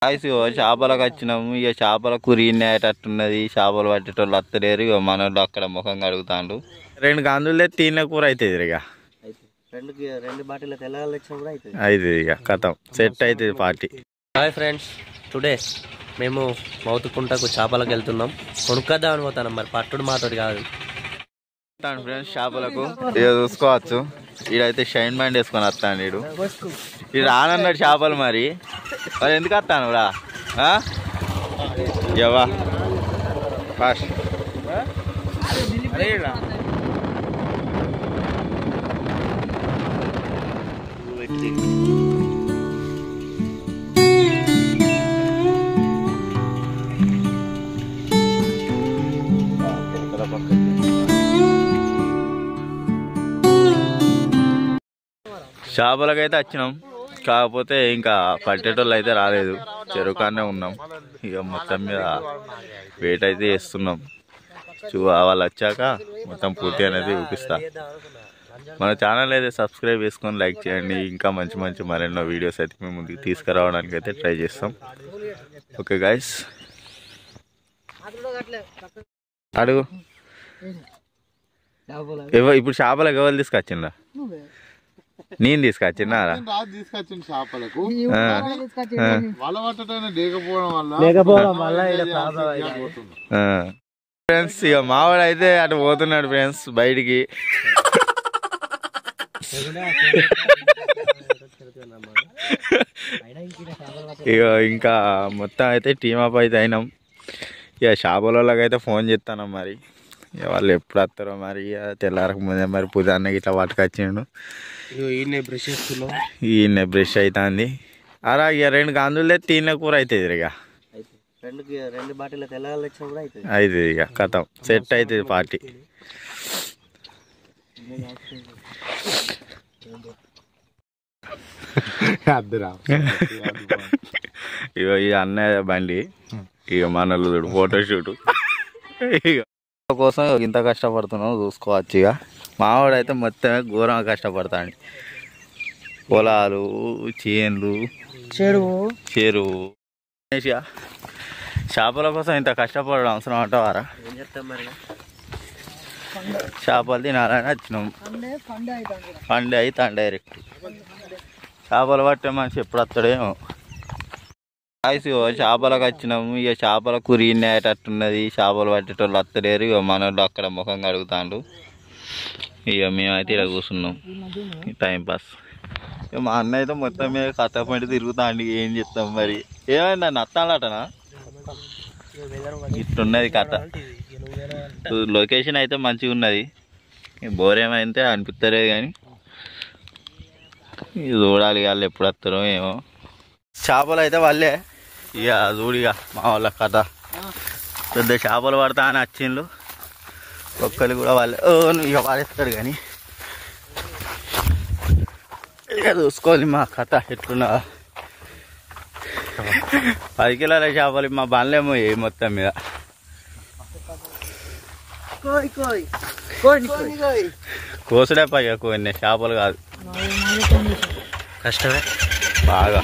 చేపలకు వచ్చినాము. ఇక చేపల కూర ఇన్నేటట్టున్నది. చేపలు పట్టేటోళ్ళు వస్తలేరు. ఇక మనోళ్ళు అక్కడ ముఖం కడుగుతాండు. 2 గంజులే తీన కూర అవుతుంది. ఇక 2 బాటిల్ అవుతుంది. ఇక కథం సెట్ అవుతుంది పార్టీ. హాయ్ ఫ్రెండ్స్, టుడే మేము మౌతుకుంటకు చేపలకు వెళ్తున్నాం. కొనుక్కొద్దామని పోతాను, మరి పట్టుడు మాతోటి కాదు ఫ్రెండ్స్. చేపలకు ఇక చూసుకోవచ్చు. ఈడైతే షైన్ మైండ్ వేసుకొని వస్తాను. ఈడు రానన్నాడు చేపలు. మరి ఎందుకు వస్తాను రా ఎవా ఫాస్ట్. చేపలకైతే వచ్చినాం, కాకపోతే ఇంకా పట్టేటోళ్ళు అయితే రాలేదు. చెరువుకానే ఉన్నాం. ఇక మొత్తం మీద వెయిట్ అయితే చేస్తున్నాం. వాళ్ళు వచ్చాక మొత్తం పూర్తి అనేది చూపిస్తా. మన ఛానల్ అయితే సబ్స్క్రైబ్ చేసుకొని లైక్ చేయండి. ఇంకా మంచి మంచి మరెన్నో వీడియోస్ అయితే మేము ముందుకు తీసుకురావడానికి అయితే ట్రై చేస్తాం. ఓకే గైస్, అడుగు. ఇప్పుడు చేపలకు ఎవరు తీసుకొచ్చిందా? నేను తీసుకొచ్చినా చేపలకు ఫ్రెండ్స్. ఇక మావాడు అయితే అటు పోతున్నాడు ఫ్రెండ్స్ బయటికి. ఇక ఇంకా మొత్తం అయితే టీమ్ అప్ అయితే అయినాం. ఇక చేపల వాళ్ళకి అయితే ఫోన్ చేస్తాను. మరి వాళ్ళు ఎప్పుడు వస్తారో మరి. తెల్లారకు ముందే మరి పుదాన్నకి ఇట్లా పట్టుకొచ్చిండు. ఈయన బ్రష్ అవుతుంది. అలా ఇక 2 గంజులే తీన కూర అవుతుంది. ఇక 2 బాటిల్ అవుతుంది. ఇక కథం సెట్ అవుతుంది పార్టీ. ఇక ఈ అన్నయ్య బండి. ఇక మనలు ఫోటోషూట్ ఇక కోసం ఇంత కష్టపడుతున్నాం చూసుకోవచ్చు. ఇక మావాడైతే మొత్తమే ఘోరంగా కష్టపడతాడు. పొలాలు, చేన్లు, చెరువు. చేపల కోసం ఇంత కష్టపడడం అవసరం అంటావారా? చేపలు తినాలని వచ్చినాం. పండే అవుతాను డైరెక్ట్. చేపలు పట్టే మనిషి ఎప్పుడు వస్తాడేమో. చేపలకు వచ్చినాము. ఇక చేపల కూర ఇన్నేటట్టున్నది. చేపలు పట్టేటోళ్ళు వస్తలేరు. ఇక మనోళ్ళు అక్కడ ముఖం కడుగుతాండు. ఇక మేమైతే ఇలా కూర్చున్నాం టైంపాస్. ఇక మా అన్న అయితే మొత్తం మీద కథ పండి తిరుగుతాండి. ఏం చెప్తాం మరి. ఏమైందా నత్తాలటనా? ఇట్లున్నది కథ. లొకేషన్ అయితే మంచిగా ఉన్నది. బోర్ ఏమైతే అనిపిస్తలేదు కానీ చూడాలి వాళ్ళు ఎప్పుడు వస్తారో ఏమో. చేపలు అయితే వాళ్ళే. ఇక చూడిగా మా వాళ్ళ కథ. పెద్ద చేపలు పడతా అని వచ్చిండ్రు. ఒక్కరు కూడా వాళ్ళే. ఇక పడేస్తాడు కానీ ఇక చూసుకోవాలి మా కథ ఎట్లున్నా. 10 కిలోల చేపలు మా బండ్లేమో మొత్తం మీద. కోసుడే పైగా కొన్ని చేపలు కాదు. కష్టమే బాగా.